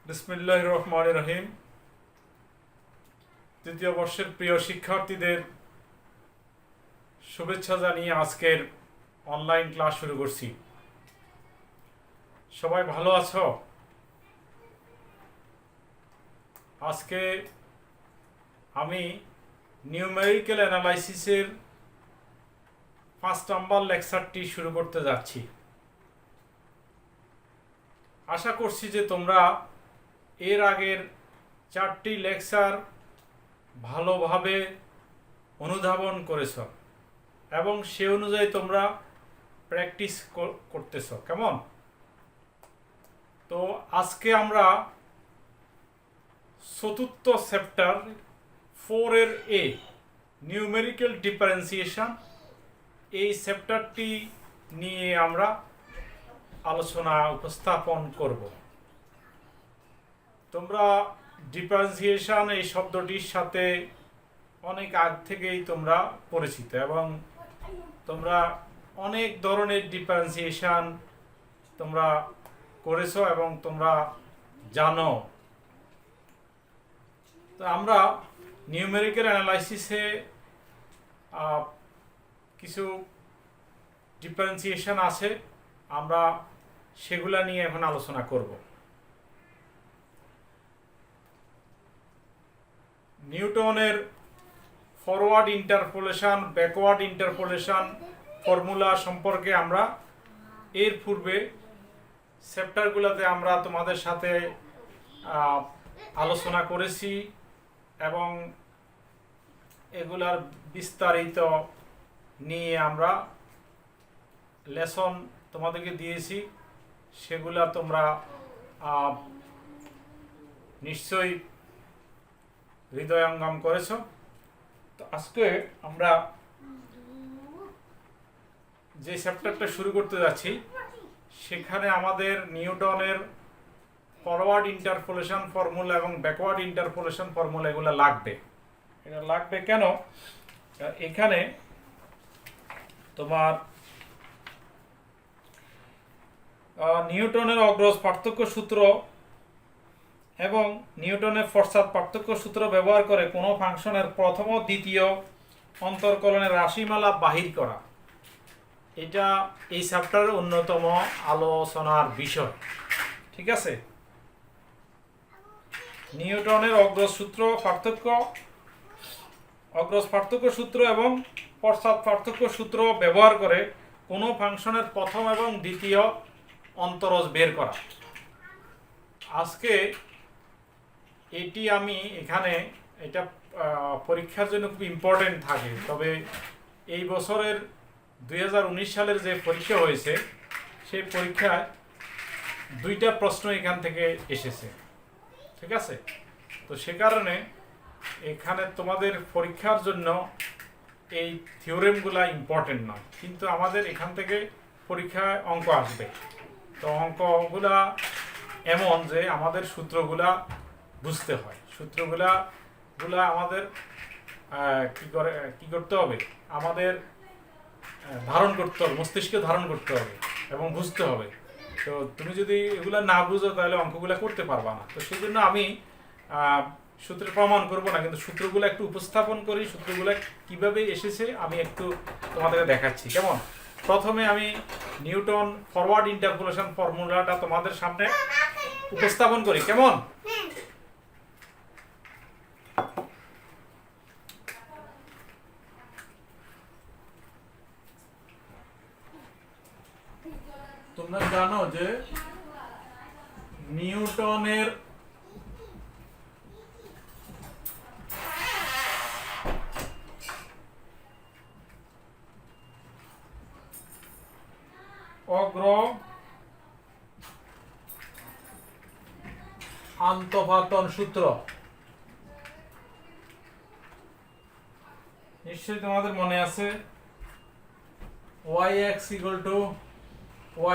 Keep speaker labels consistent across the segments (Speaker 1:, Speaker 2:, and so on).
Speaker 1: বিসমিল্লাহির রহমানির রহিম। তৃতীয় বর্ষের প্রিয় শিক্ষার্থীদের শুভেচ্ছা জানিয়ে আজকের অনলাইন ক্লাস শুরু করছি। সবাই ভালো আছো? আজকে আমি নিউমেরিক্যাল অ্যানালাইসিসের 5 নম্বর লেকচারটি শুরু করতে যাচ্ছি। আশা করছি যে তোমরা এর আগের 4টি লেকচার ভালোভাবে অনুধাবন করেছ এবং সে অনুযায়ী তোমরা প্র্যাকটিস করতেছ। কেমন? তো আজকে আমরা চতুর্থ চ্যাপ্টার 4 এর এ নিউমেরিক্যাল ডিফারেন্সিয়েশন, এই চ্যাপ্টারটি নিয়ে আমরা আলোচনা উপস্থাপন করব। তোমরা ডিফারেন্সিয়েশন এই শব্দটির সাথে অনেক আগ থেকেই তোমরা পরিচিত এবং তোমরা অনেক ধরনের ডিফারেন্সিয়েশন তোমরা করেছো এবং তোমরা জানো। তো আমরা নিউমেরিক্যাল অ্যানালাইসিসে কিছু ডিফারেন্সিয়েশন আছে, আমরা সেগুলা নিয়ে এখন আলোচনা করব। নিউটনের forward interpolation, backward interpolation formula সম্পর্কে আমরা এর পূর্বে চ্যাপ্টারগুলোতে আমরা তোমাদের সাথে আলোচনা করেছি এবং এগুলার বিস্তারিত নিয়ে আমরা লেসন তোমাদেরকে দিয়েছি, সেগুলা তোমরা নিশ্চয়ই হৃদয়ঙ্গম করেছ। তো আজকে আমরা যে চ্যাপ্টারটা শুরু করতে যাচ্ছি সেখানে আমাদের নিউটনের ফরওয়ার্ড ইন্টারপোলেশন ফর্মুলা এবং ব্যাকওয়ার্ড ইন্টারপোলেশন ফর্মুলা এগুলো লাগবে। এটা লাগবে কেন? এখানে তোমার নিউটনের অগ্রজ পার্থক্য সূত্র এবং নিউটনের পশ্চাৎ পার্থক্য সূত্র ব্যবহার করে কোনো ফাংশনের প্রথম ও দ্বিতীয় অন্তরকলনের রাশিমালা বাহির করা, এটা এই চ্যাপ্টারের অন্যতম আলোচনার বিষয়। ঠিক আছে? নিউটনের অগ্রজ পার্থক্য সূত্র এবং পশ্চাৎ পার্থক্য সূত্র ব্যবহার করে কোনো ফাংশনের প্রথম এবং দ্বিতীয় অন্তরজ বের করা। আজকে এটি আমি এখানে, এটা পরীক্ষার জন্য খুব ইম্পর্টেন্ট থাকে, তবে এই বছরের 2019 সালের যে পরীক্ষা হয়েছে সেই পরীক্ষায় 2টা প্রশ্ন এখান থেকে এসেছে। ঠিক আছে? তো সে কারণে এখানে তোমাদের পরীক্ষার জন্য এই থিওরেমগুলা ইম্পর্টেন্ট নয়, কিন্তু আমাদের এখান থেকে পরীক্ষায় অঙ্ক আসবে। তো অঙ্কগুলা এমন যে আমাদের সূত্রগুলা বুঝতে হয়, সূত্রগুলা আমাদের কি করতে হবে, আমাদের ধারণ করতে হবে, মস্তিষ্কে ধারণ করতে হবে এবং বুঝতে হবে। তো তুমি যদি এগুলা না বুঝো তাহলে অঙ্কগুলা করতে পারবা না। তো সেই জন্য আমি সূত্রের প্রমাণ করব না, কিন্তু সূত্রগুলো একটু উপস্থাপন করি, সূত্রগুলো কিভাবে এসেছে আমি একটু তোমাদেরকে দেখাচ্ছি। কেমন? প্রথমে আমি নিউটন ফরওয়ার্ড ইন্টারপোলেশন ফর্মুলাটা তোমাদের সামনে উপস্থাপন করি। কেমন? তোমরা জানো যে নিউটনের অগ্র আন্তঃপাতন সূত্র নিশ্চয়ই তোমাদের মনে আছে। yx =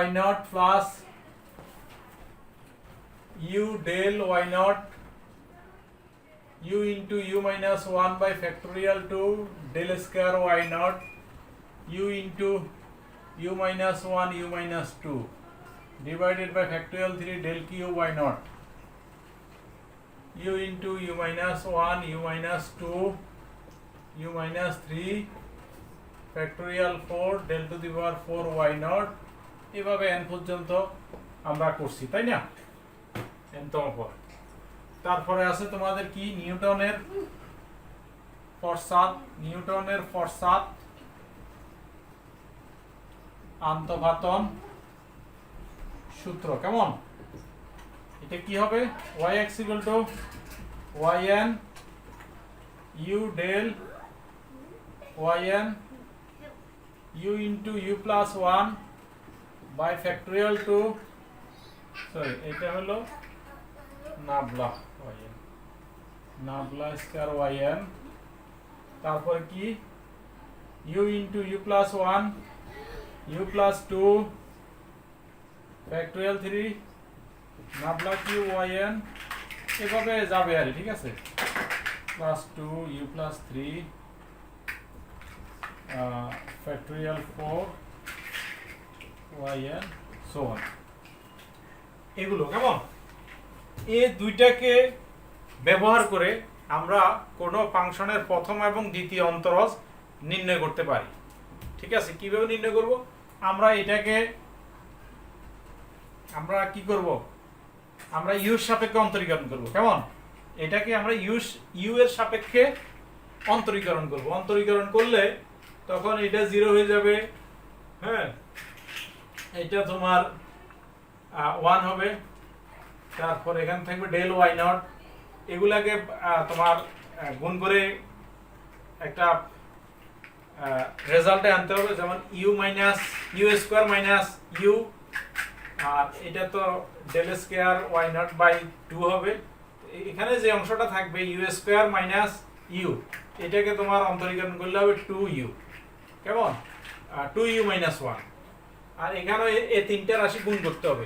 Speaker 1: y naught plus u del y naught u into u minus 1 by factorial to del square y naught u into u minus 1 u minus 2 divided by factorial 3 del cube y naught u into u minus 1 u minus 2 u minus 3 factorial 4 del to the power 4 y naught এভাবে n পর্যন্ত আমরা করছি, তাই না? n তম পদ। তারপরে আছে তোমাদের কি নিউটনের ফরসাত আন্তঃঘাতন সূত্র। কেমন? এটা কি হবে? yx equal to yn u del yn u into u plus 1 by factorial 2 sorry এটা হলো নাবলা yn নাবলা স্কয়ার yn তারপর কি u into u plus 1 u plus 2 factorial 3 নাবলা Q yn এভাবে যাবে আর, ঠিক আছে? Plus 2 u plus 3 factorial 4 yn so on এগুলো। কেমন? এই দুইটাকে ব্যবহার করে আমরা কোনো ফাংশনের প্রথম এবং দ্বিতীয় অন্তরজ নির্ণয় করতে পারি, ঠিক আছে? কিভাবে নির্ণয় করব? আমরা এটাকে আমরা কি করব? আমরা ইউ এর সাপেক্ষে অন্তরীকরণ করব। কেমন? এটাকে আমরা ইউ এর সাপেক্ষে অন্তরীকরণ করব। অন্তরীকরণ করলে তখন এটা 0 হয়ে যাবে, হ্যাঁ, এটা তোমার 1 হবে, তারপর এখানে থাকবে ডেল ওয়াই নট, এগুলাকে তোমার গুণ করে একটা রেজাল্টে আনতে হবে, যেমন U minus U square minus U, আর এটা তো del square Y not by 2 হবে। এখানে যে অংশটা থাকবে ইউ স্কোয়ার মাইনাস ইউ, এটাকে তোমার অন্তরীকরণ করলে হবে 2u। কেমন? 2u minus 1। আর এখানে এই তিনটা রাশি গুণ করতে হবে।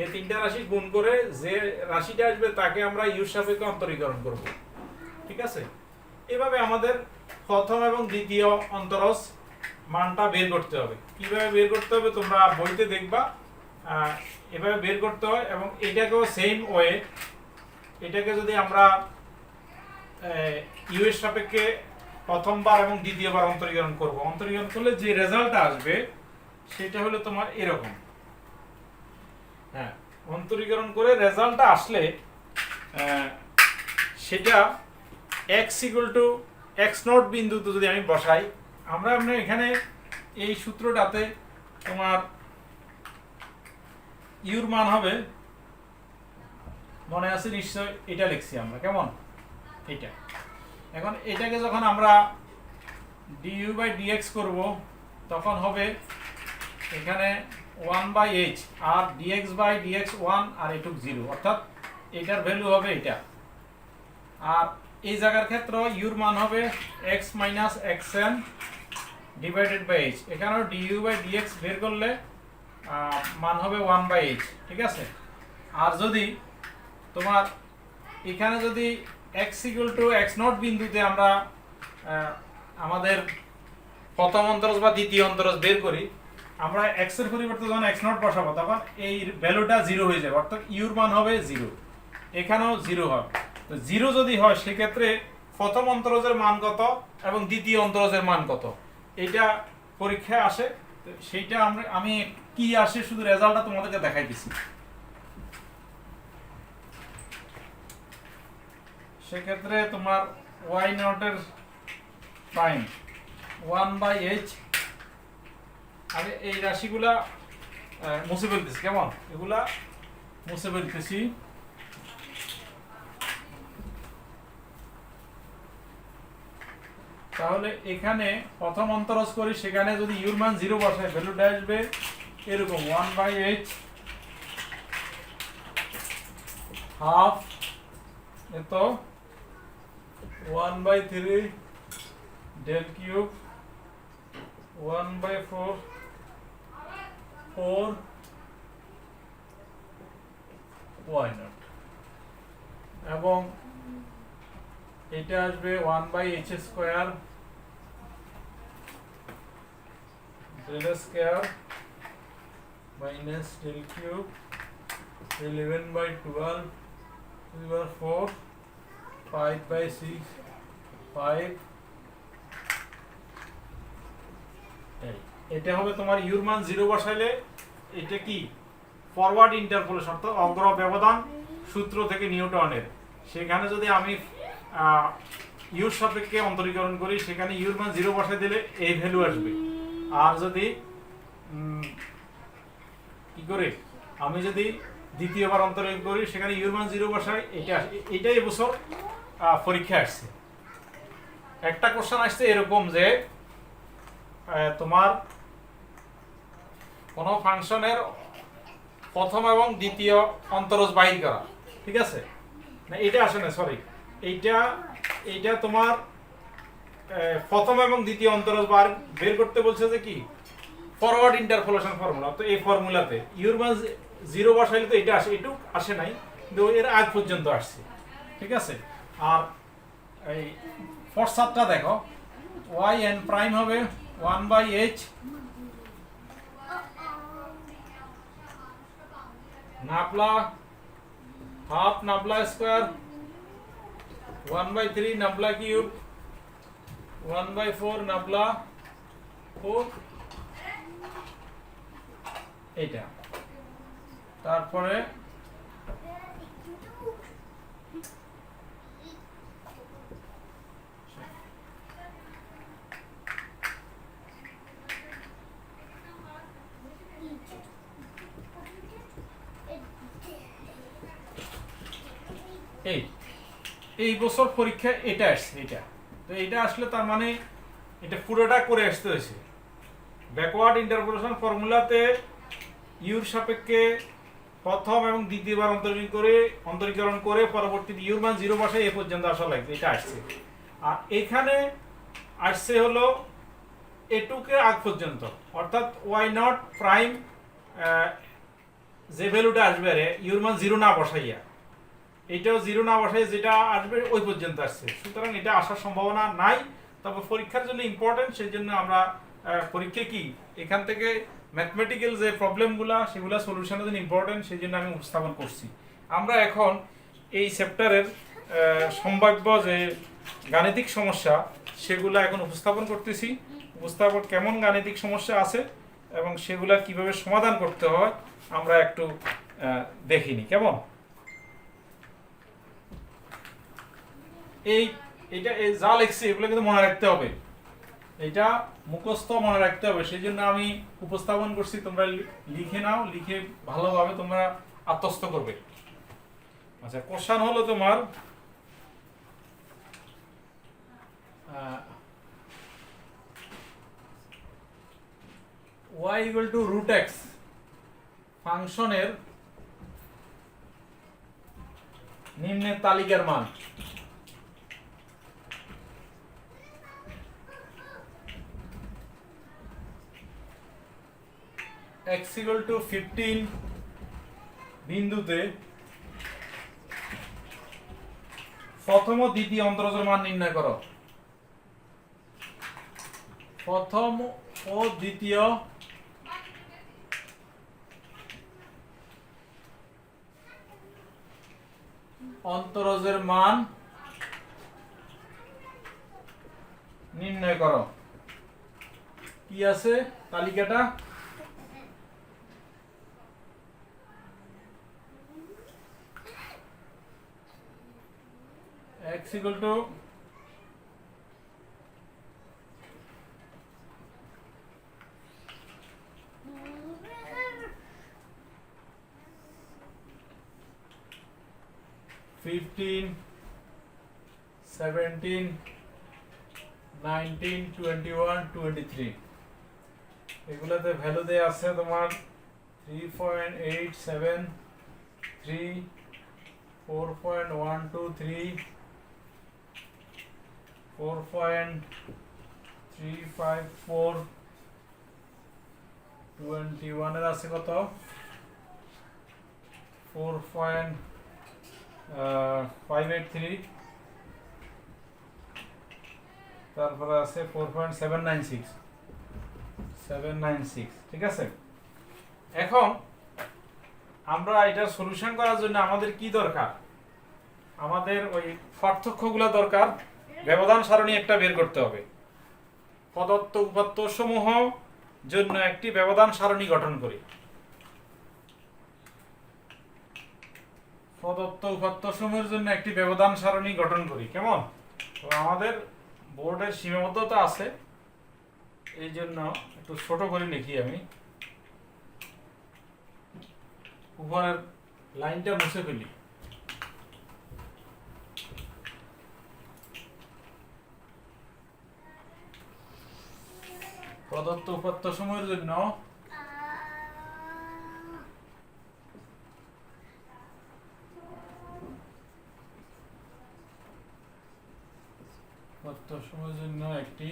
Speaker 1: এই তিনটা রাশি গুণ করে যে রাশিটা আসবে তাকে আমরা ইউর সাপেক্ষে অন্তরীকরণ করব, ঠিক আছে? এভাবে আমাদের প্রথম এবং দ্বিতীয় অন্তরজ মানটা বের করতে হবে। কিভাবে বের করতে হবে তোমরা বইতে দেখবা, এভাবে বের করতে হয়। এবং এটাকেও সেম ওয়ে, এটাকে যদি আমরা ইউ এর সাপেক্ষে প্রথমবার এবং দ্বিতীয়বার অন্তরীকরণ করব, অন্তরীকরণ করলে যে রেজাল্টটা আসবে সেটা হলো তোমার এরকম। হ্যাঁ, অন্তরীকরণ করে রেজাল্টটা আসলে সেটা x equal to x not বিন্দুতে যদি আমি বসাই, আমরা এখানে এই সূত্রটাতে তোমার ইউর মান হবে, মনে আছে নিশ্চয়, এটা লিখছি আমরা। কেমন? এটা এখন এটাকে যখন আমরা du বাই dx করব তখন হবে এখানে 1/h আর dx বাই dx 1 আর এটুক 0, অর্থাৎ এটার ভ্যালু হবে এটা। আর এই জায়গার ক্ষেত্রে ইউর মান হবে x minus xn divided by h। এখানেও du বাই dx বের করলে মান হবে 1/h, ঠিক আছে? আর যদি তোমার এখানে যদি x equal to x not বিন্দুতে আমরা আমাদের প্রথম অন্তরজ বা দ্বিতীয় অন্তরজ বের করি, আমরা x এর পরিবর্তে যখন x নট বসাবো তখন এই ভ্যালুটা 0 হয়ে যাবে, অর্থাৎ ইউর মান হবে 0, এখানেও 0 হবে। তো 0 যদি হয় সেক্ষেত্রে প্রথম অন্তরজের মান কত এবং দ্বিতীয় অন্তরজের মান কত এটা পরীক্ষায় আসে। তো সেইটা আমি কি আসে শুধু রেজাল্টটা তোমাদেরকে দেখাই দিছি। সেক্ষেত্রে তোমার y নটের প্রাইম 1/h, আমি এই রাশিগুলা মুছে ফেলতেছি। কেমন? এগুলা মুছে ফেলতেছি। তাহলে এখানে প্রথম অন্তরজ করি, সেখানে যদি ইউর মান 0 বসাই ভ্যালুটা আসবে এরকম 1/h হাফ এত 1/3 ডেল কিউব 1/4 4 y নট, এবং এটা আসবে 1/h square del square minus del cube 11/12 4 5/6 5 এটা হবে তোমার ইউর মান 0 বসাইলে এটা কি ফরওয়ার্ড ইন্টারপোলেশন, অর্থাৎ অগ্র ব্যবধান সূত্র থেকে নিউটনের। সেখানে যদি আমি ইউর সাপেক্ষে অন্তরীকরণ করি, সেখানে ইউর মান 0 বসাই দিলে এই ভ্যালু আসবে। আর যদি কি করে আমি যদি দ্বিতীয়বার অন্তরীকরণ করি, সেখানে ইউর মান 0 বসাই, এটাই এবছর পরীক্ষা আসছে। একটা কোশ্চেন আসছে এরকম যে তোমার কোন ফাংশনের প্রথম এবং দ্বিতীয় অন্তরজ বাহির করা, ঠিক আছে না? এটা আসে না, সরি, এইটা তোমার প্রথম এবং দ্বিতীয় অন্তরজ বের করতে বলছে যে কি ফরওয়ার্ড ইন্টারপোলেশন ফর্মুলা। তো এই ফর্মুলাতে ইউর মান 0 বসাইলে তো এটা আসে, এটুক আসে নাই, কিন্তু এর আগ পর্যন্ত আসছে, ঠিক আছে। আর এই ফরসাদটা দেখো, y n প্রাইম হবে 1/h নাবলা হাফ নাবলা স্কয়ার 1/3 নাবলা কিউব 1/4 নাবলা 4, এটা। তারপরে এই বছর পরীক্ষা এটা আসছে, এটা। তো এটা আসলে তার মানে এটা পুরোটা করে আসতে হয়েছে। ব্যাকওয়ার্ড ইন্টারপোলেশন ফর্মুলাতে ইউর সাপেক্ষে প্রথম এবং দ্বিতীয়বার অন্তরীকরণ করে পরবর্তীতে ইউর মান 0 বসায় এ পর্যন্ত আসা লাগবে, এটা আসছে। আর এখানে আসছে হলো এটুকে আগ পর্যন্ত, অর্থাৎ ওয়াই নট প্রাইম যে ভ্যালুটা আসবে রে ইউর মান 0 না বসাইয়া, এটাও 0 না বসাই যেটা আসবে ওই পর্যন্ত আসছে। সুতরাং এটা আসার সম্ভাবনা নাই, তবে পরীক্ষার জন্য ইম্পর্টেন্ট, সেই জন্য আমরা পরীক্ষা কি এখান থেকে ম্যাথমেটিক্যাল যে প্রবলেমগুলো সেগুলো সলিউশনের জন্য ইম্পর্টেন্ট, সেই জন্য আমি উপস্থাপন করছি। আমরা এখন এই চ্যাপ্টারের সম্ভাব্য যে গাণিতিক সমস্যা সেগুলো এখন উপস্থাপন করতেছি। উপস্থাপন কেমন গাণিতিক সমস্যা আছে এবং সেগুলা কিভাবে সমাধান করতে হয় আমরা একটু দেখিনি, কেমন? এইটা যা লিখছি এগুলো কিন্তু মনে রাখতে হবে, এটা মুখস্থ মনে রাখতে হবে, সেই জন্য আমি উপস্থাপন করছি। তোমরা লিখে নাও, লিখে ভালোভাবে তোমরা আত্মস্থ করবে। আচ্ছা, কোশ্চেন হলো তোমার y equal to root x ফাংশনের নিম্নের তালিকার মান। x equal to 15 বিন্দুতে প্রথম ও দ্বিতীয় অন্তরজের মান নির্ণয় করো। প্রথম ও দ্বিতীয় অন্তরজের মান নির্ণয় করো। কি আছে তালিকাটা? x equal to 15 17 19 21 23 এগুলাতে ভ্যালু দেয়া আছে তোমার 3.87 3 4.123 4.354 21 এর আছে কত 4.583 তারপরে আছে 4.796 ঠিক আছে। এখন আমরা এটার সলিউশন করার জন্য আমাদের কি দরকার? আমাদের ওই পার্থক্যগুলো দরকার। ব্যবধান সারণী একটা বের করতে হবে। প্রদত্ত উপাত্ত সমূহ জন্য একটি ব্যবধান সারণী গঠন করি। প্রদত্ত উপাত্ত সমূহের জন্য একটি ব্যবধান সারণী গঠন করি। কেমন? তো আমাদের বোর্ডের সীমাবদ্ধতা আছে, এই জন্য একটু ছোট করে লিখি আমি। উপরের লাইনটা মুছে ফেলি। প্রদত্ত উপাত্ত সমূহের জন্য একটি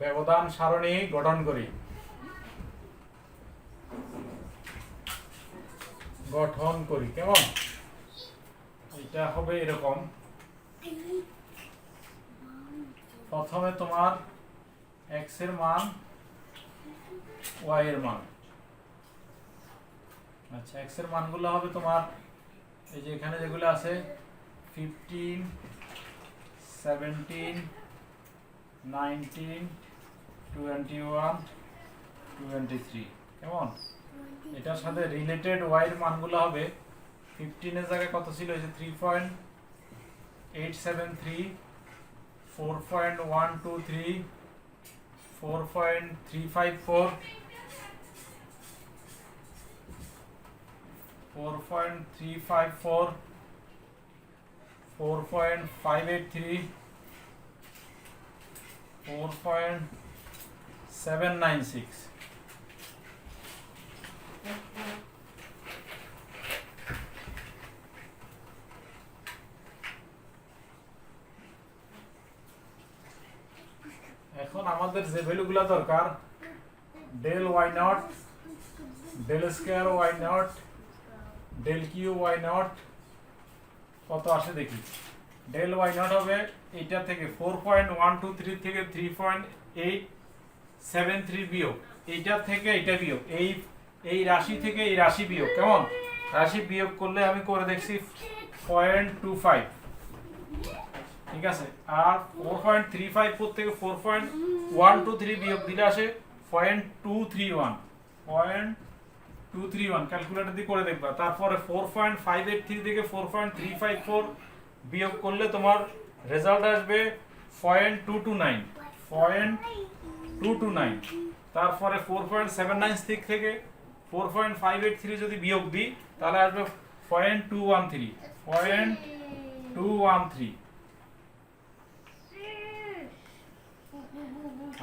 Speaker 1: ব্যবধান সারণী গঠন করি। কেমন? এটা হবে এরকম। প্রথমে তোমার x এর মান, y এর মান। আচ্ছা, x এর মানগুলো হবে তোমার এই যে এখানে যেগুলো আছে 15, 17, 19, 21, 23। কেমন? এটার সাথে রিলেটেড y এর মানগুলো হবে 15 এর জায়গায় কত ছিল? এই যে 3.873, 4.123, 4.354, 4.354, 4.583, 4.796। এখন আমাদের যে ভ্যালুগুলো দরকার, del Y naught, del square Y naught, del cube Y naught কত আসে দেখি। ডেল ওয়াই নট হবে এইটা থেকে 4.123 থেকে 3.873 বিয়োগ, এইটা থেকে এইটা বিয়োগ, এই রাশি থেকে এই রাশি বিয়োগ। কেমন? রাশি বিয়োগ করলে আমি করে দেখছি 0.25। ঠিক আছে। আর 4.354 থেকে 4.123 বিয়োগ দিলে আসে 0.231। ক্যালকুলেটর দিয়ে করে দেখবা। তারপরে 4.583 থেকে 4.354 বিয়োগ করলে তোমার রেজাল্ট আসবে 0.229। তারপরে 4.796 থেকে 4.583 যদি বিয়োগ দিই তাহলে আসবে 0.213।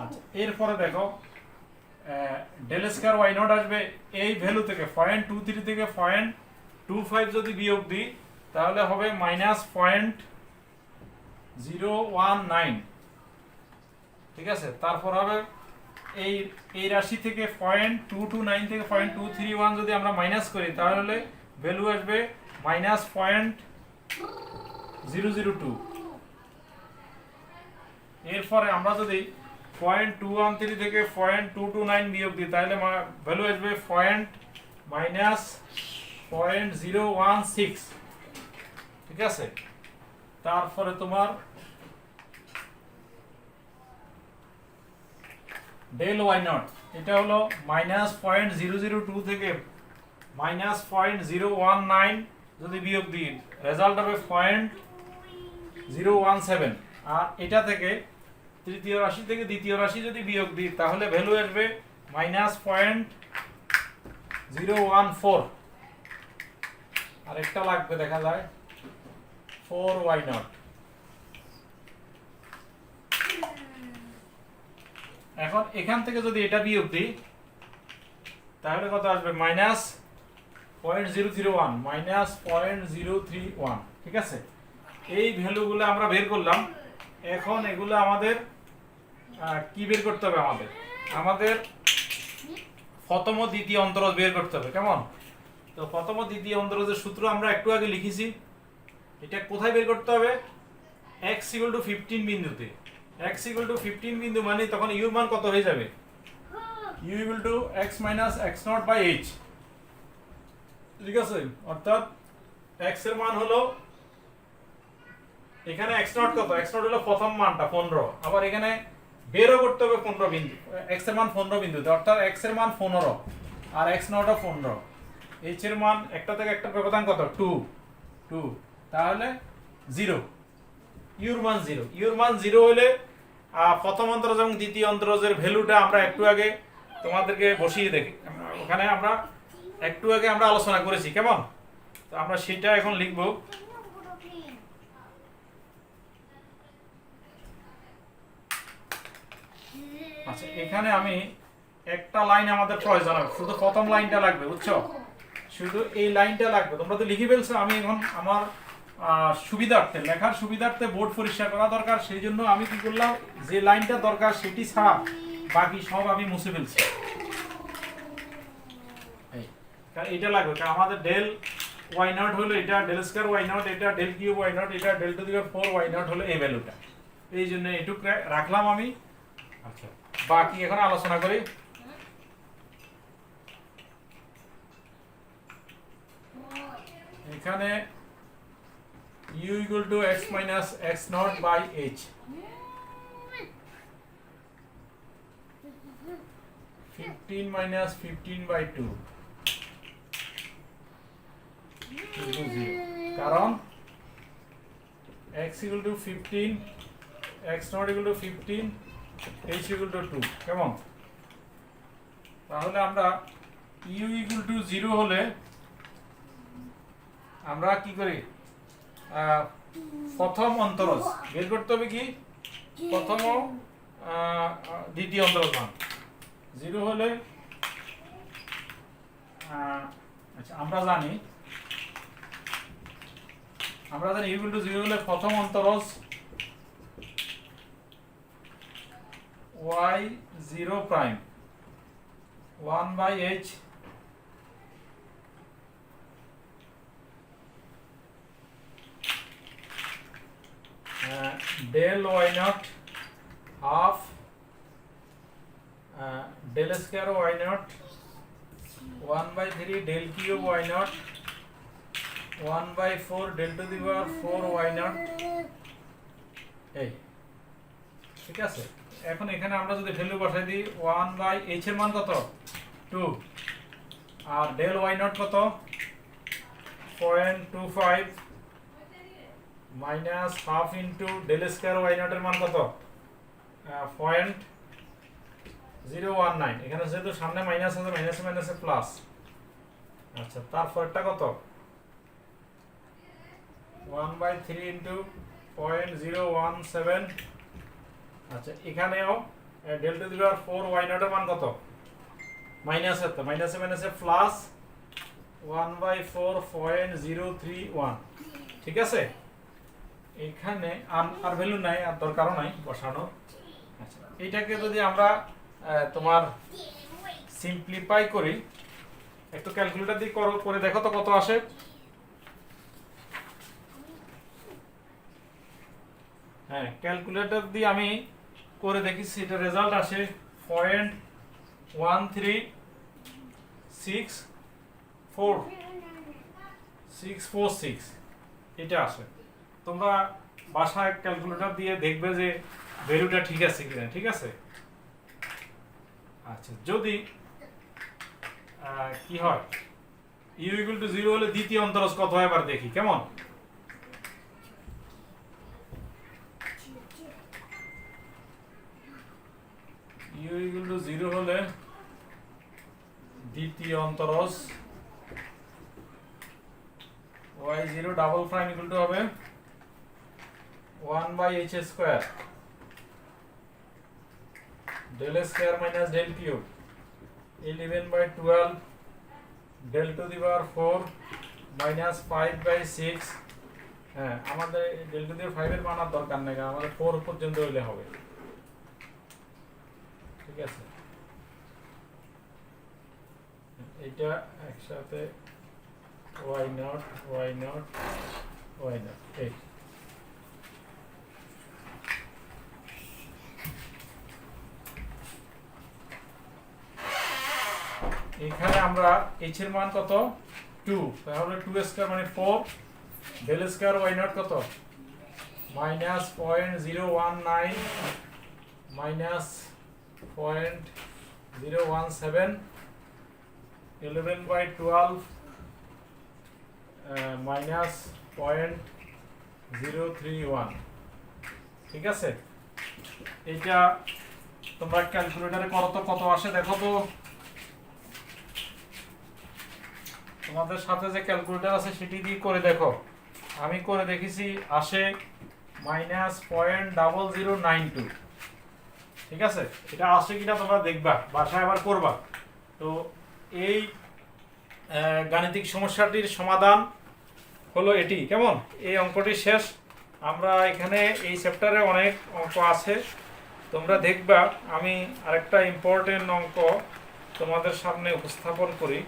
Speaker 1: আচ্ছা, এরপরে দেখো ডেল স্কয়ার ওয়াই নট আসবে এই ভ্যালু থেকে 0.23 থেকে 0.25 যদি বিয়োগ দিই তাহলে হবে -0.019। ঠিক আছে। তারপর হবে এই রাশি থেকে 0.229 থেকে 0.231 যদি আমরা মাইনাস করি তাহলে ভ্যালু আসবে -0.002। এরপরে আমরা যদি 0.213 থেকে 0.229 বিয়োগ দিই তাহলে ভ্যালু আসবে -0.016। ঠিক আছে। তারপরে তোমার ডেল ওয়াই নট, এটা হলো -0.002 থেকে -0.019 যদি বিয়োগ দিই রেজাল্ট হবে 0.017। আর এটা থেকে তৃতীয় রাশি থেকে দ্বিতীয় রাশি যদি বিয়োগ দিই তাহলে ভ্যালু আসবে -0.014। আর একটা লাগবে, দেখা যায় 4y নট। এখন এখান থেকে যদি এটা বিয়োগ দিই তাহলে কত আসবে? -0.031, -0.031। ঠিক আছে। এই ভ্যালুগুলো আমরা বের করলাম। এখন এগুলো আমাদের কি বের করতে হবে? আমাদের প্রথম ও দ্বিতীয় অন্তরজ বের করতে হবে। কেমন? তো প্রথম ও দ্বিতীয় অন্তরজের সূত্র আমরা একটু আগে লিখেছি। এটা কোথায় বের করতে হবে? x = 15 বিন্দুতে। x = 15 বিন্দু মানে তখন u মান কত হয়ে যাবে? u = x - x0/h। ঠিক আছে। অর্থাৎ x এর মান হলো এখানে x নট কত, x নট হলো প্রথম মানটা 15, আবার এখানে বেরও করতে হবে 15 বিন্দু, x এর মান 15 বিন্দুতে, অর্থাৎ x এর মান 15 আর x নটও 15, h এর মান একটা থেকে একটা ব্যবধান কত 2 2, তাহলে 0, ইউর মান 0, ইউর মান 0 হলে প্রথম অন্তরজ এবং দ্বিতীয় অন্তরজের ভ্যালুটা আমরা একটু আগে তোমাদেরকে বসিয়ে দেখি, ওখানে আমরা একটু আগে আমরা আলোচনা করেছি, কেমন? তো আমরা সেটা এখন লিখব। আচ্ছা, এখানে আমি একটা লাইন আমাদের প্রয়োজন হবে, শুধু প্রথম লাইনটা লাগবে, বুঝছো? শুধু এই লাইনটা লাগবে। তোমরা তো লিখে ফেলছো, আমি এখন আমার সুবিধার্থে, লেখার সুবিধার্থে বোর্ড পরিষ্কার করা দরকার, সেই জন্য আমি কি করলাম, যে লাইনটা দরকার সেটি ছাড়া বাকি সব আমি মুছে ফেলছি। এটা লাগবে, কারণ আমাদের ডেল ওয়াই নট হলো এটা, ডেল স্কয়ার ওয়াই নট এটা, ডেল কিউব ওয়াই নট এটা, del to the power 4 Y naught হলো এই ভ্যালুটা, এই জন্য এটুকু রাখলাম আমি। আচ্ছা, বাকি এখন আলোচনা করি। এখানে u equal to x minus x naught by h, 15 minus 15 by 2 equal to 0, কারণ x equal to 15, x naught equal to 15, h equal to 2, কেমন? তাহলে আমরা u equal to 0 হলে আমরা কি করি, প্রথম অন্তরজ বের করতে হবে, কি প্রথম ও দ্বিতীয় অন্তরজ মান 0 হলে, আচ্ছা আমরা জানি u equal to 0 হলে প্রথম অন্তরজ y 0 prime 1 by h del y naught half del square y naught 1 by 3 del cube y naught 1 by 4 del to the power 4 y naught, এই ঠিক আছে। এখন এখানে আমরা যদি ভ্যালু বসাই দিই, 1 by h এর মান কত 2, আর del y naught কত 0.25 minus half into del square Y naught এর মান কত 0.019, এখানে যেহেতু সামনে মাইনাস আছে, মাইনাসে মাইনাসে প্লাস। আচ্ছা, তারপরটা কত 1/3 ইন্টু 0.017, আচ্ছা এখানেও del to the power 4 Y naught এর মান কত মাইনাস আছে, মাইনাসে মাইনাসে প্লাস 1/4.031, ঠিক আছে। এখানে আর ভ্যালু নাই, আর দরকারও নাই বসানো। আচ্ছা, এইটাকে যদি আমরা তোমার সিম্পলিফাই করি, একটু ক্যালকুলেটর দিয়ে করে দেখো তো কত আসে। হ্যাঁ, ক্যালকুলেটর দিয়ে আমি করে দেখি, সেটা রেজাল্ট আসে 0.1364646, এটা আসে। তোমরা বাসায় ক্যালকুলেটর দিয়ে দেখবে যে ভ্যালুটা ঠিক আছে কিনা, ঠিক আছে। আচ্ছা, যদি কি হয় u equal to 0 হলে দ্বিতীয় অন্তরজ কত হয় এবার দেখি, কেমন? u equal to 0 হলে দ্বিতীয় অন্তরজ y0 double prime equal to হবে 1 by h square del square minus del cube 11 by 12 del to the power 4 minus 5 by 6, হ্যাঁ আমাদের del to the power 5 এর মান আর দরকার নেই, আমাদের 4 পর্যন্ত হইলে হবে, ঠিক আছে। এটা একসাথে y naught y naught y naught, এই এখানে আমরা h এর মান কত 2, তাহলে 2 স্কয়ার মানে 4, ডেল স্কয়ার y নট কত মাইনাস 0.019 মাইনাস 0.017, 11/12 মাইনাস 0.031। ঠিক আছে, এটা তোমরা ক্যালকুলেটরে করো তো কত আসে দেখো তো। তোমাদের সাথে যে ক্যালকুলেটর আছে সেটি দিয়ে করে দেখো, আমি করে দেখেছি আসে -0.0092। ঠিক আছে, এটা আসে কিনা তোমরা দেখবা, বাসায় আবার করবা। তো এই গাণিতিক সমস্যাটির সমাধান হলো এটি। কেমন, এই অঙ্কটি শেষ। আমরা এখানে এই চ্যাপ্টারে অনেক অঙ্ক আছে, তোমরা দেখবা। আমি আরেকটা ইম্পর্টেন্ট অঙ্ক তোমাদের সামনে উপস্থাপন করি।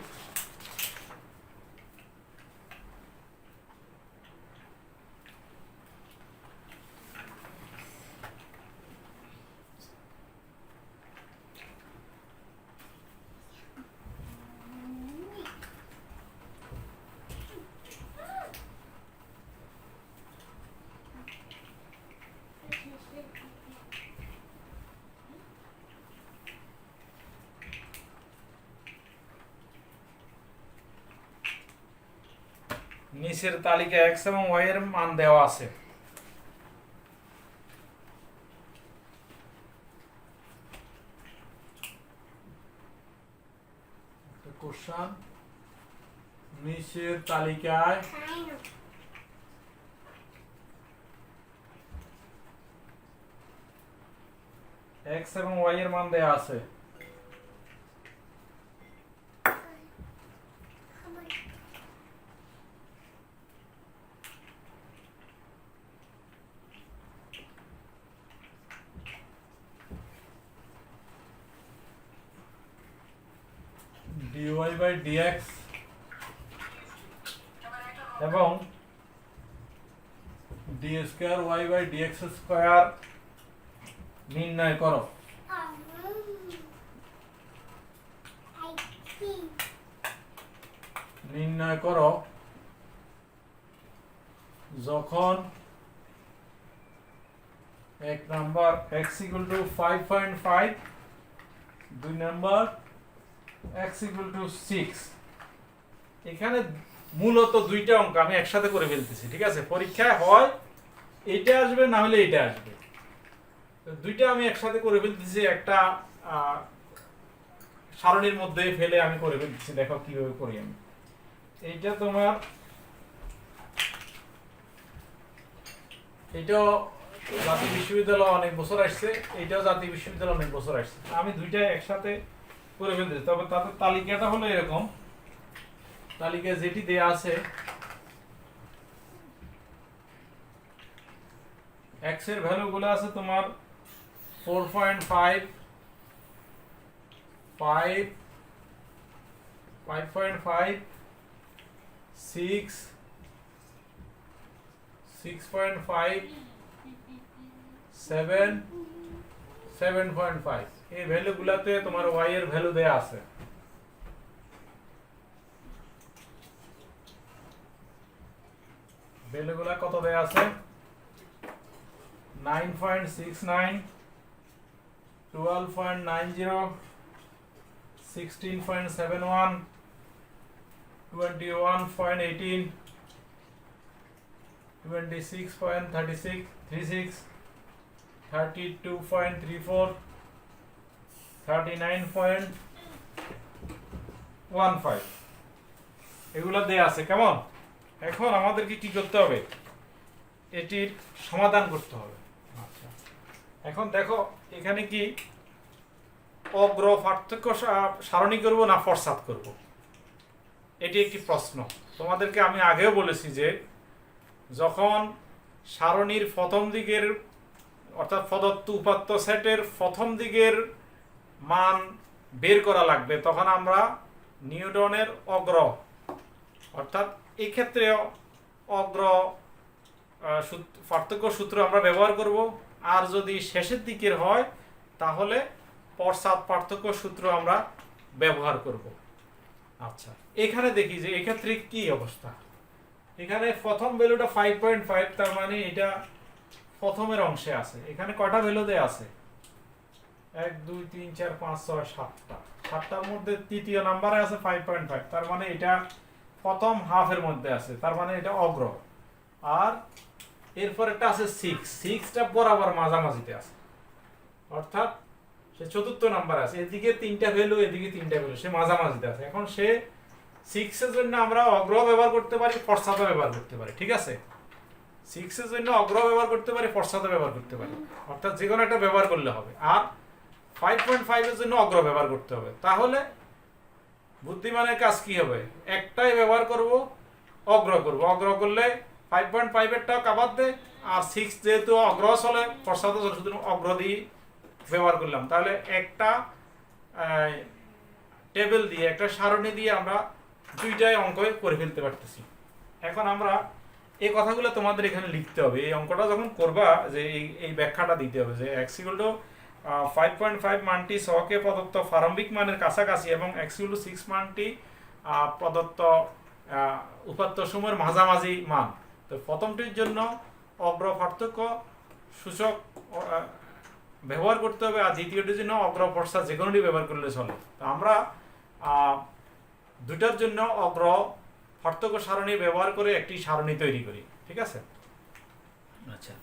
Speaker 1: নিচের তালিকা x এবং y এর মান দেওয়া আছে। কোশ্চেন, নিচের তালিকায় x এবং y এর মান দেওয়া আছে। dy/dx এবং d²y/dx² নির্ণয় করো। নির্ণয় করো যখন এক নাম্বার x = 5.5, দুই নাম্বার x = 6। এখানে মূলত দুইটা অঙ্ক আমি একসাথে করে ফেলতেছি। ঠিক আছে, পরীক্ষায় হয় এইটা আসবে, না হলে এইটা আসবে। দুইটা আমি একসাথে করে ফেলতেছি, একটা সারণীর মধ্যে ফেলে আমি করে ফেলতেছি। দেখো কিভাবে করি আমি। এইটা তোমার এইটাও জাতীয় বিশ্ববিদ্যালয় অনেক বছর আসছে, এইটাও জাতীয় বিশ্ববিদ্যালয় অনেক বছর আসছে। আমি দুইটা একসাথে করে ফেলতেছি। তবে তাদের তালিকাটা হলো এরকম, তালিকায় যেটি দেয়া আছে x এর ভ্যালুগুলো আছে তোমার 4.5, 5, 5.5, 6, 6.5, 7, 7.5। এই ভ্যালুগুলোতে তোমার y এর ভ্যালু দেয়া আছে। ভ্যালুগুলো কত দেয়া আছে? 9.69, 12.90, 16.71, 21.18, 26.36, 32.34, 39.15 এগুলো দেয়া আছে। কেমন, এখন আমাদেরকে কি করতে হবে? এটির সমাধান করতে হবে। আচ্ছা, এখন দেখো এখানে কি অগ্র পার্থক্য সারণী করব না পশ্চাৎ করব, এটি একটি প্রশ্ন। তোমাদেরকে আমি আগেও বলেছি যে যখন সারণীর প্রথম দিকের অর্থাৎ প্রদত্ত উপাত্ত সেটের প্রথম দিকের মান বের করা লাগবে, তখন আমরা নিউটনের অগ্র অর্থাৎ এই ক্ষেত্রে অগ্র পার্থক্য সূত্র আমরা ব্যবহার করব। আর যদি শেষের দিকের হয় তাহলে পশ্চাৎ পার্থক্য সূত্র আমরা ব্যবহার করব। আচ্ছা, এখানে দেখি যে এক্ষেত্রে কি অবস্থা। এখানে প্রথম ভ্যালুটা 5.5, তার মানে এটা প্রথমের অংশে আছে। এখানে কয়টা ভ্যালু দেয়া আছে? 1 2 3 4 5 6 7টা। 7টার মধ্যে তৃতীয় নাম্বারে আছে 5.5, তার মানে এটা প্রথম হাফের মধ্যে আছে, তার মানে এটা অগ্র। আর এরপর একটা আছে 6টা বরাবর মাঝামাঝিতে আছে, অর্থাৎ সে চতুর্থ নাম্বার আছে। এদিকে 3টা ভ্যালু, এদিকে 3টা ভ্যালু, সে মাঝামাঝিতে আছে। এখন সে 6 এর জন্য আমরা অগ্র ব্যবহার করতে পারি, পশ্চাৎ ব্যবহার করতে পারি, ঠিক আছে? 6 এর জন্য অগ্র ব্যবহার করতে পারি, পশ্চাৎ ব্যবহার করতে পারি, অর্থাৎ যে কোনো একটা ব্যবহার করলে হবে। আর 5.5 এর জন্য অগ্র ব্যবহার করতে হবে। তাহলে বুদ্ধিমানের কাজ কি হবে? একটাই ব্যবহার করব, অগ্র করব। অগ্র করলে 5.5 এরটাও কাবাদ দে, আর 6 যেহেতু অগ্র চলে, পশ্চাৎ চলে, শুধু অগ্র দিয়ে ব্যবহার করলাম। তাহলে একটা টেবিল দিয়ে, একটা সারণী দিয়ে আমরা দুইটাই অঙ্ক করে ফেলতে পারতেছি। এখন আমরা এই কথাগুলো তোমাদের এখানে লিখতে হবে। এই অঙ্কটা যখন করবা, যে এই ব্যাখ্যাটা দিতে হবে যে x = 5.5 মানটি সহকে প্রদত্ত প্রারম্ভিক মানের কাছাকাছি এবং x = 6 মানটি প্রদত্ত উপাত্ত সমূহের মাঝামাঝি মান। তো প্রথমটির জন্য অগ্র পার্থক্য সূচক ব্যবহার করতে হবে, আর দ্বিতীয়টির জন্য অগ্র পশ্চাৎ যে কোনোটি ব্যবহার করলে চলে। তো আমরা দুটার জন্য অগ্র পার্থক্য সারণী ব্যবহার করে একটি সারণী তৈরি করি, ঠিক আছে? আচ্ছা,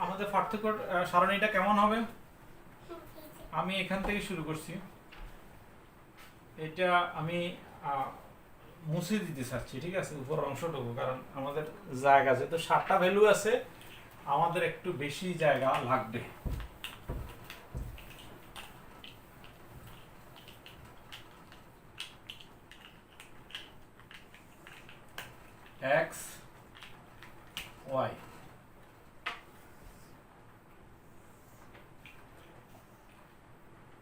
Speaker 1: আমাদের পার্থক্য সারণীটা কেমন হবে? আমি এখান থেকে শুরু করছি। এটা আমি মুছে দিতে চাচ্ছি, ঠিক আছে, উপর অংশটুকু, কারণ আমাদের জায়গা যেহেতু 7টা ভ্যালু আছে, আমাদের একটু বেশি জায়গা লাগবে। x y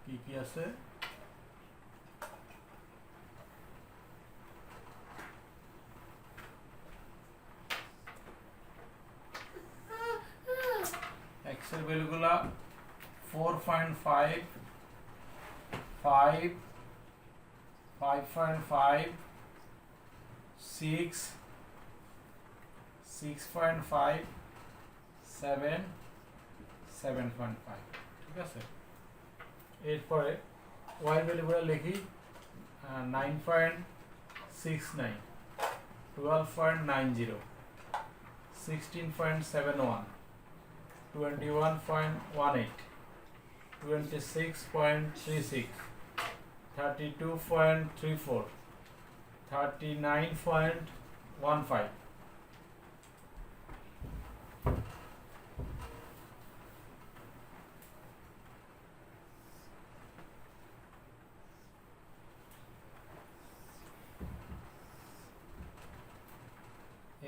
Speaker 1: কি কি আছে? x এর ভ্যালুগুলা 4.5 5 5.5 6 6.5 7 7.5, ঠিক আছে? এরপরে y ভ্যালুগুলো লিখি 9.69 12.90 16.71 21.18 26.36 32.34 39.15।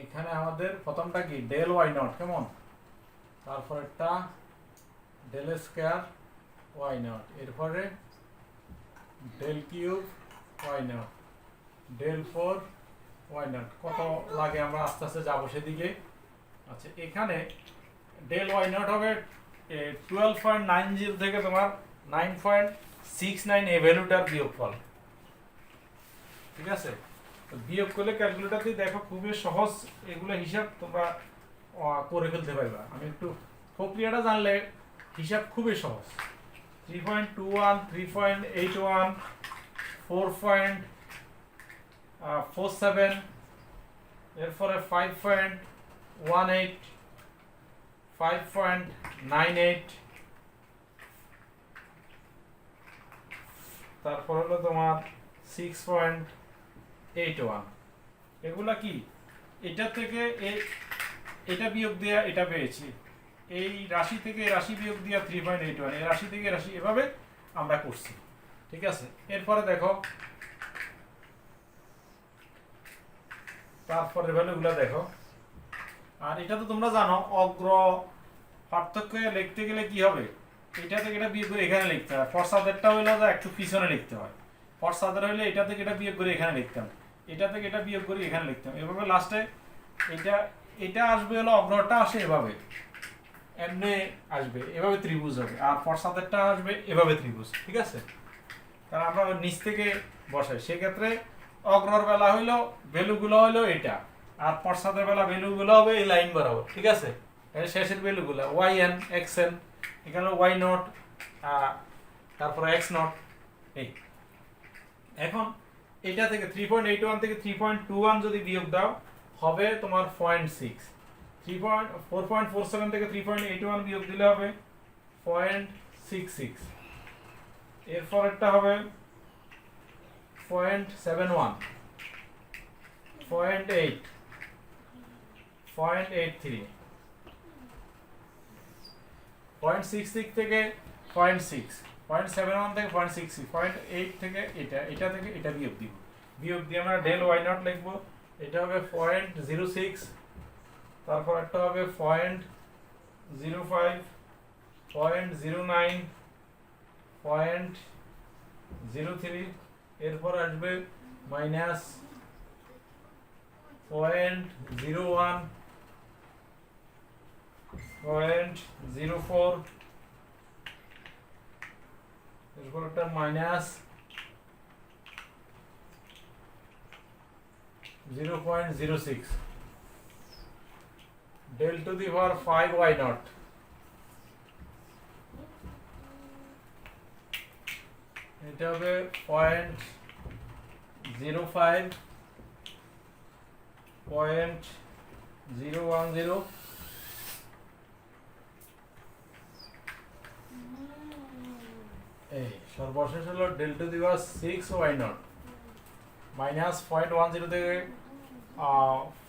Speaker 1: এখানে আমাদের প্রথমটা কি? ডেল ওয়াই নট, কেমন? তারপর একটা ডেল স্কয়ার ওয়াই নট, এরপরে del cube Y naught, del 4 Y naught. কত লাগে আমরা আস্তে আস্তে যাবো সেদিকে। আচ্ছা, এখানে ডেল ওয়াই নট হবে 12.90 থেকে তোমার 9.69 এই ভ্যালুটার বিয়োগফল, ঠিক আছে? বিয়োগ করলে ক্যালকুলেটর দিয়ে দেখো, খুবই সহজ, এগুলো হিসাব তোমরা করে ফেলতে পারবা। আমি একটু প্রক্রিয়াটা জানলে হিসাব খুবই সহজ। 3.21 3.81 4.47, এরপরে 5.18 5.98, তারপর হলো তোমার 6.81। এগুলা কি? এটা থেকে এটা বিয়োগ দেয়া এটা পেয়েছি, এই রাশি থেকে রাশি বিয়োগ দেয়া 3.81, এই রাশি থেকে রাশি, এভাবে আমরা করছি, ঠিক আছে? এরপরে দেখো, তারপরে ভ্যালুগুলো দেখো। আর এটা তো তোমরা জানো, অগ্র পার্থক্য লিখতে গেলে কি হবে? এটা থেকে এটা বিয়োগ করে এখানে লিখতে হয়। পশ্চাতেরটা হইলে একটু পিছনে লিখতে হয়। পশ্চাতের হইলে এটা থেকে এটা বিয়োগ করে এখানে লিখতাম, এটা থেকে এটা বিয়োগ করে এখানে লিখতাম। এভাবে লাস্টে এটা আসবে হলো, অগ্রটা আসে এভাবে, এমনি আসবে, এভাবে ত্রিভুজ হবে। আর পশ্চাতেরটা আসবে এভাবে ত্রিভুজ, ঠিক আছে? কারণ আমরা নিচ থেকে বসাই, সেক্ষেত্রে অগ্রর বেলা হইলো ভ্যালুগুলো হইলো এটা, আর পশ্চাতের বেলা ভ্যালুগুলো হবে এই লাইন বরাবর, ঠিক আছে। শেষের ভ্যালুগুলো ওয়াই এন এক্স এন, এখানে ওয়াই নট, তারপরে এক্স নট। এই এখন এটা থেকে 3.81 থেকে 3.21 যদি বিয়োগ দাও হবে তোমার 0.6, 4.47 থেকে 3.81 বিয়োগ দিলে হবে 0.66, এরপর একটা হবে 0.71, 0.8, 0.83, 0.66 থেকে 0.6, 0.71 থেকে 0.66, 0.8 থেকে এটা থেকে এটা বিয়োগ দিব, বিয়োগ দিয়ে আমরা ডেল ওয়াই নট লিখবো, এটা হবে 0.06, তারপর একটা হবে 0.05, 0.09, 0.03, এরপর আসবে মাইনাস 0.01, 0.04, এরপর একটা minus 0.06, del to the power 5 y naught, এটা হবে 0.05, 0.010, এই সর্বশেষ হলো del to the power 6 y naught, minus 0.10 থেকে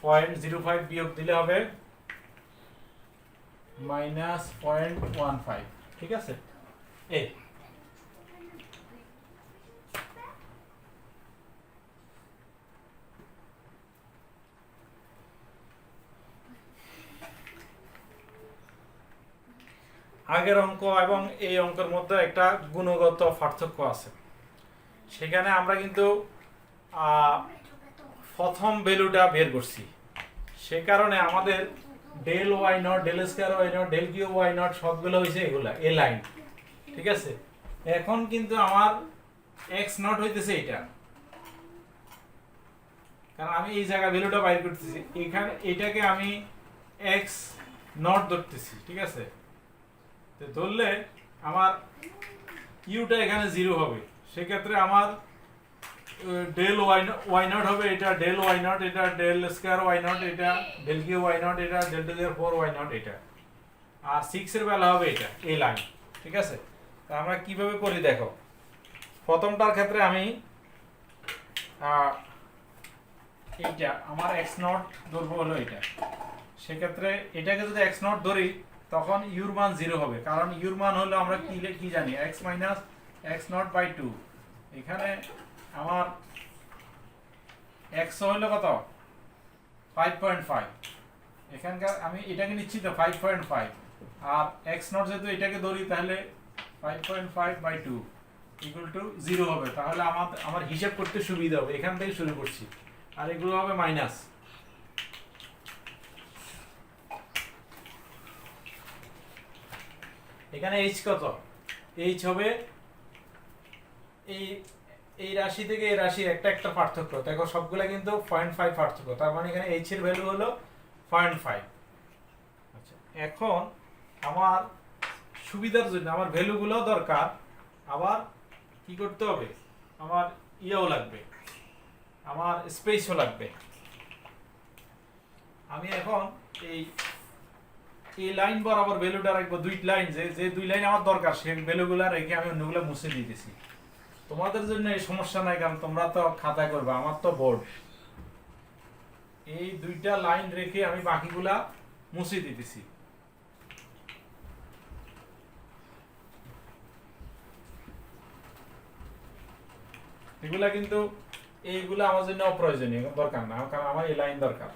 Speaker 1: 0.05 বিয়োগ দিলে হবে মাইনাস 0.15, ঠিক আছে। এই আগের অঙ্ক এবং এই অঙ্কের মধ্যে একটা গুণগত পার্থক্য আছে। সেখানে আমরা কিন্তু প্রথম ভ্যালুটা বের করছি, সে কারণে আমাদের del Y naught, del square Y naught, del cube Y naught সবগুলো হয়েছে এগুলা এ লাইন, ঠিক আছে। এখন কিন্তু আমার এক্স নট হইতেছে এটা, কারণ আমি এই জায়গা ভ্যালুটা বাইর করতেছি, এখানে এটাকে আমি এক্স নট ধরতেছি, ঠিক আছে। তো ধরলে আমার ইউটা এখানে 0 হবে, সেক্ষেত্রে আমার ডেল ওয়াই নট হবে এটা, ডেল ওয়াই নট এটা, ডেল স্কয়ার ওয়াই নট এটা, ডেল কিউ ওয়াই নট এটা, del to the power 4 Y naught এটা, আর 6 এর বেলা হবে এটা এই লাইন, ঠিক আছে। তো আমরা কিভাবে করি দেখো, প্রথমটার ক্ষেত্রে আমি এইটা আমার এক্স নট ধরবো হলো এটা, সেক্ষেত্রে এটাকে যদি এক্স নট ধরি তখন ইউর মান 0 হবে, কারণ ইউর মান হলো আমরা কি জানি X minus X naught by 2, এখানে আমার এক্স হলো কত 5.5, এখানকার আমি এটাকে নিচ্ছি তো 5.5, আর এক্স নট যেহেতু এটাকে ধরি তাহলে 5.5 বাই 2 ইকুয়াল টু 0 হবে, তাহলে আমার হিসাব করতে সুবিধা হবে, এখান থেকে শুরু করছি, আর এগুলো হবে মাইনাস। এখানে এইচ কত, এইচ হবে এই রাশি থেকে এই রাশি একটা পার্থক্য, দেখো সবগুলা কিন্তু 0.5 পার্থক্য, তার মানে এখানে এইচ এর ভ্যালু হলো 0.5। আচ্ছা, এখন আমার সুবিধার জন্য আমার ভ্যালুগুলো দরকার, আবার কি করতে হবে, আমার ইয়েও লাগবে, আমার স্পেসও লাগবে। আমি এখন এই লাইন বরাবর ভ্যালুটা রাখবো, দুই লাইন, যে দুই লাইন আমার দরকার সেই ভ্যালুগুলো রেখে আমি অন্যগুলো মুছে দিতেছি। তোমাদের জন্য এই সমস্যা নাই, কারণ তোমরা তো খাতা করবে, আমার তো বোর্ড। এই দুইটা লাইন রেখে আমি বাকিগুলা মুছে দিতেছি। এগুলা কিন্তু এইগুলা আমার জন্য অপ্রয়োজনীয়, দরকার না, কারণ আমার এই লাইন দরকার।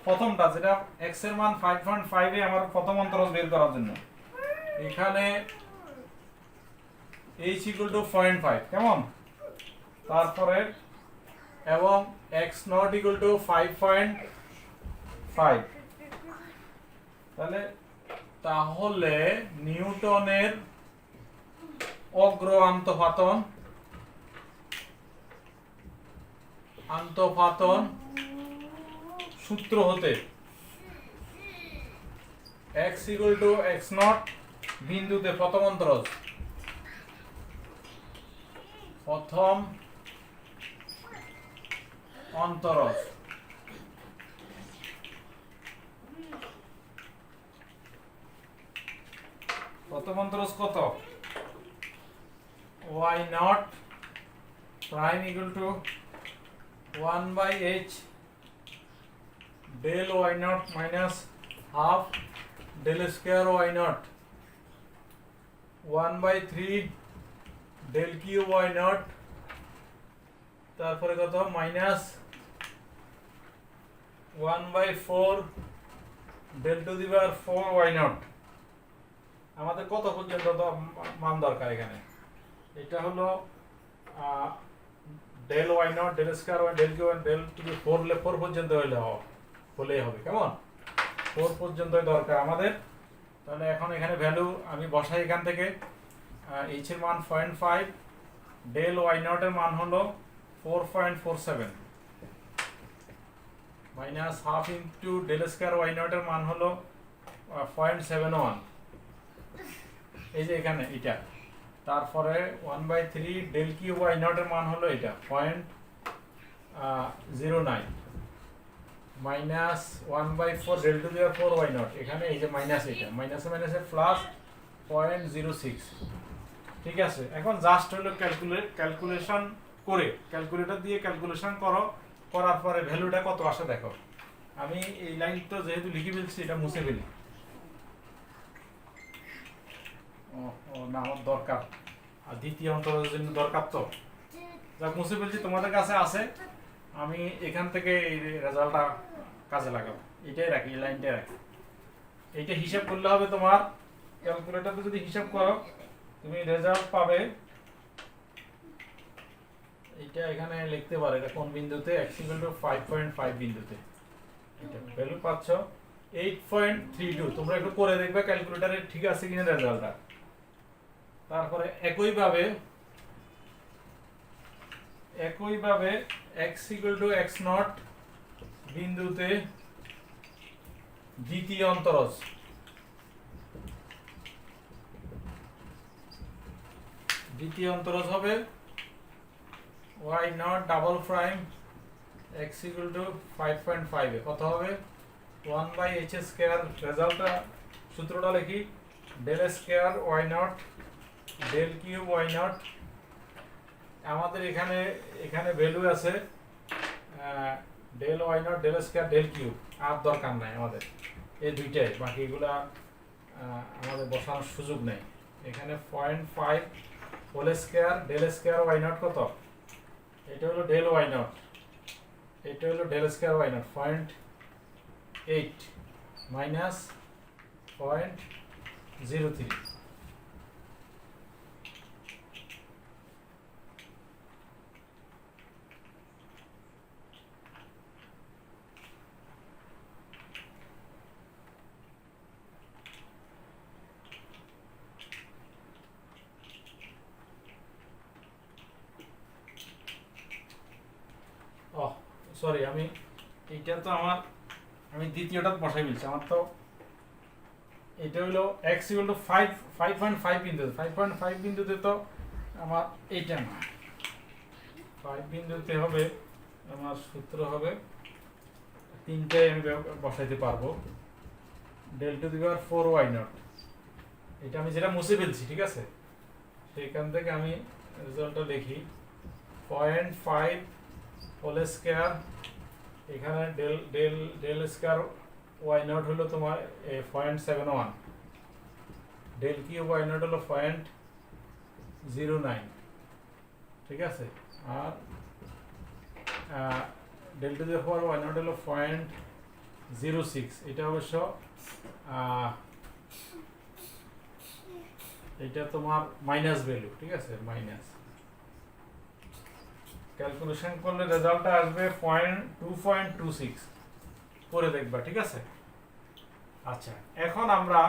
Speaker 1: প্রথমটা যেটা x এর মান 5.5 এ আমার প্রথম অন্তরজ বের করার জন্য এখানে h = 0.5, কেমন, তারপরে এবং এক্স নট ইকুয়াল টু 5.5। তাহলে নিউটনের অগ্র আন্তঃপাতন সূত্র হতে x equal two x not বিন্দুতে প্রথম অন্তরজ কত y not prime equal to 1/h del y not minus half del square y not 1/3 del cube y not, তারপরে কত minus 1/4 del two the power 4 y not. আমাদের কত পর্যন্ত মান দরকার এখানে? এটা হলো del y not del square y del cube del to the 4 পর্যন্ত হলেই হবে। কেমন? 4 পর্যন্তই দরকার আমাদের। তাহলে এখন এখানে ভ্যালু আমি বসাই এখান থেকে। h এর মান 0.5, del y নট এর মান হলো 4.47 minus half into del square y not এর মান হলো 0.71, এই যে এখানে এটা। তারপরে 1/3 del কিউব y নট এর মান হলো এটা 0.09 minus 1/4 del two the power 4 y not, এখানে এই যে মাইনাস, এটা মাইনাসে মাইনাসে প্লাস 0.06। ঠিক আছে, এখন জাস্ট হলো ক্যালকুলেশন করে ক্যালকুলেটর দিয়ে ক্যালকুলেশন করার পরে ভ্যালুটা কত আসে দেখো। আমি এই লাইনটা যেহেতু লিখে ফেলছি এটা মুছে ফেলি। ও না, আমার দরকার আর দ্বিতীয় অন্তরের জন্য দরকার, তো যা মুছে ফেলছি, তোমাদের কাছে আছে। আমি এখান থেকে এই রেজাল্টটা কাজে লাগাবো। এটাই রাখি, এই লাইনটাই রাখি। এইটা হিসাব করলে হবে তোমার ক্যালকুলেটরে, যদি হিসাব করো তুমি রেজাল্ট পাবে। এটা এখানে লিখতে পারো এটা কোন বিন্দুতে, x ইকুয়াল টু 5.5 বিন্দুতে এটা ভ্যালু পাচ্ছ 8.32। তোমরা একটু করে দেখবে ক্যালকুলেটরে ঠিক আছে কিনা রেজাল্টটা। তারপরে একইভাবে x equal to x not বিন্দুতে দ্বিতীয় অন্তরজ হবে y not double prime x equal to 5.5 এ কত হবে 1/h স্কয়ার। রেজাল্টটা সূত্রটা লিখি, del square y not del cube y not. আমাদের এখানে ভ্যালু আছে del y not del square del cube, আর দরকার নাই আমাদের এই দুইটাই, বাকি এগুলা আমাদের বসানোর সুযোগ নেই। এখানে 0.5 whole square del square y naught কত, এটা হলো del y নট, এটা হলো del square y not 0.8 minus 0.03। Sorry, এইটা তো আমি দ্বিতীয়টা বসাই ফেলছি। আমার তো এটা হলো x ইকুয়াল টু 5.5 বিন্দুতে, 5.5 বিন্দুতে তো আমার এইটা না, 5 বিন্দুতে হবে আমার সূত্র হবে তিনটাই আমি বসাইতে পারবো। del two the power 4 y নট, এটা আমি যেটা মুছে ফেলছি, ঠিক আছে। সেখান থেকে আমি রেজাল্টটা লিখি 0.5 হোল স্কয়ার, এখানে del স্কয়ার y নট হলো তোমার 0.71, del কিউব y নট হলো 0.09, ঠিক আছে। আর del two the power y not হলো 0.06, এটা অবশ্য এটা তোমার মাইনাস ভ্যালু, ঠিক আছে, মাইনাস। ক্যালকুলেশন করলে রেজাল্টটা আসবে 2.26 করে দেখবা, ঠিক আছে। আচ্ছা, এখন আমরা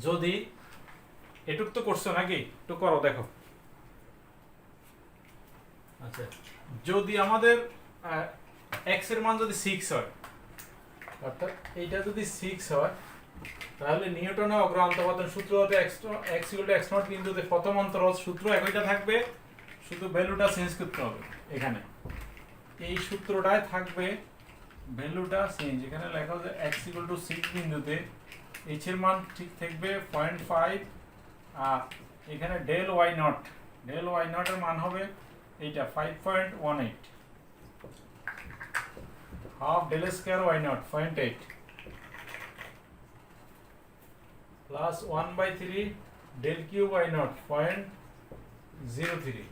Speaker 1: যদি এটুক তো করছো নাকি, একটু করো দেখো। আচ্ছা, যদি আমাদের এক্স এর মান যদি 6 হয়, অর্থাৎ এইটা যদি 6 হয়, তাহলে নিউটনের অগ্রান্তপাতন সূত্র হতে x = x0 বিন্দুতে প্রথম অন্তরজ সূত্র একইটা থাকবে, শুধু ভ্যালুটা চেঞ্জ করতে হবে। এখানে এই সূত্রটাই থাকবে, ভ্যালুটা চেঞ্জ। এখানে লেখা আছে x = 6 বিন্দুতে h এর মান ঠিক থাকবে 0.5, আর এখানে ডেল y নট এর মান হবে এইটা 5.18, half del square y not 0.8 plus 1/3 del cube y নট 0.03।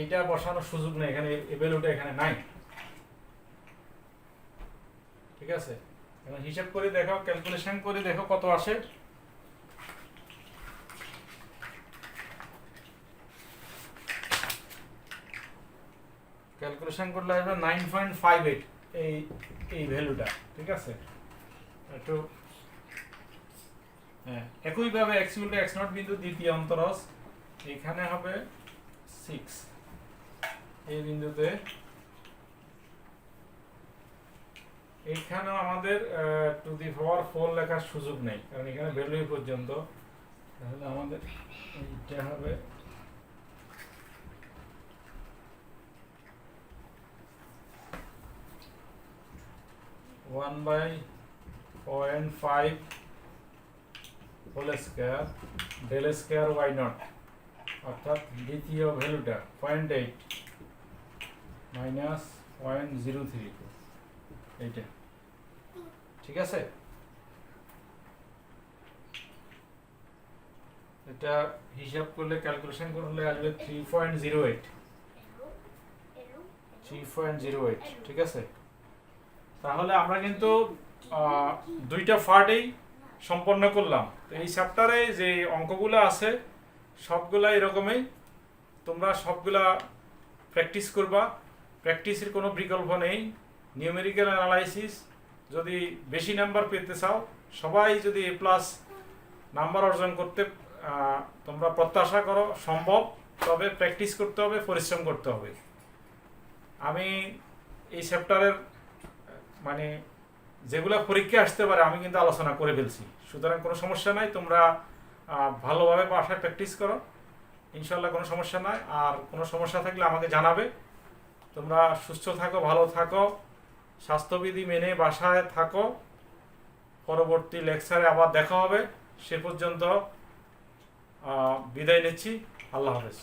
Speaker 1: এটা বসানোর সুযোগ নেই, এখানে এই ভ্যালুটা এখানে নাই, ঠিক আছে। এখন হিসাব করে দেখো, ক্যালকুলেশন করে দেখো কত আসে। ক্যালকুলেশন করলে আসবে 9.58 এই ভ্যালুটা, ঠিক আছে। একটু একইভাবে x = x0 বিন্দু দ্বিতীয় অন্তরজ এখানে হবে 6 এই বিন্দুতে। এইখানেও আমাদের টু দি পাওয়ার 4 লেখার সুযোগ নেই, কারণ এখানে ভ্যালু পর্যন্ত। তাহলে আমাদের এইটা হবে 1/0.5 whole square del square y naught, অর্থাৎ দ্বিতীয় ভ্যালুটা 0.8 মাইনাস 0.03, এইটা, ঠিক আছে। এটা হিসাব করলে, ক্যালকুলেশন করলে আসবে 3.08, ঠিক আছে। তাহলে আমরা কিন্তু দুইটা পার্টেই সম্পন্ন করলাম। তো এই চ্যাপ্টারে যে অঙ্কগুলো আছে সবগুলা এরকমই, তোমরা সবগুলা প্র্যাকটিস করবা, প্র্যাকটিসের কোনো বিকল্প নেই। নিউমেরিক্যাল অ্যানালাইসিস যদি বেশি নাম্বার পেতে চাও, সবাই যদি A+ নাম্বার অর্জন করতে তোমরা প্রত্যাশা করো, সম্ভব, তবে প্র্যাকটিস করতে হবে, পরিশ্রম করতে হবে। আমি এই চ্যাপ্টারের মানে যেগুলো পরীক্ষা আসতে পারে আমি কিন্তু আলোচনা করে ফেলছি, সুতরাং কোনো সমস্যা নাই। তোমরা ভালোভাবে বাসায় প্র্যাকটিস করো, ইনশাল্লাহ কোনো সমস্যা নাই। আর কোনো সমস্যা থাকলে আমাকে জানাবে। তোমরা সুস্থ থাকো, ভালো থাকো, স্বাস্থ্যবিধি মেনে বাসায় থাকো। পরবর্তী লেকচারে আবার দেখা হবে, সে পর্যন্ত বিদায় নিচ্ছি। আল্লাহ হাফেজ।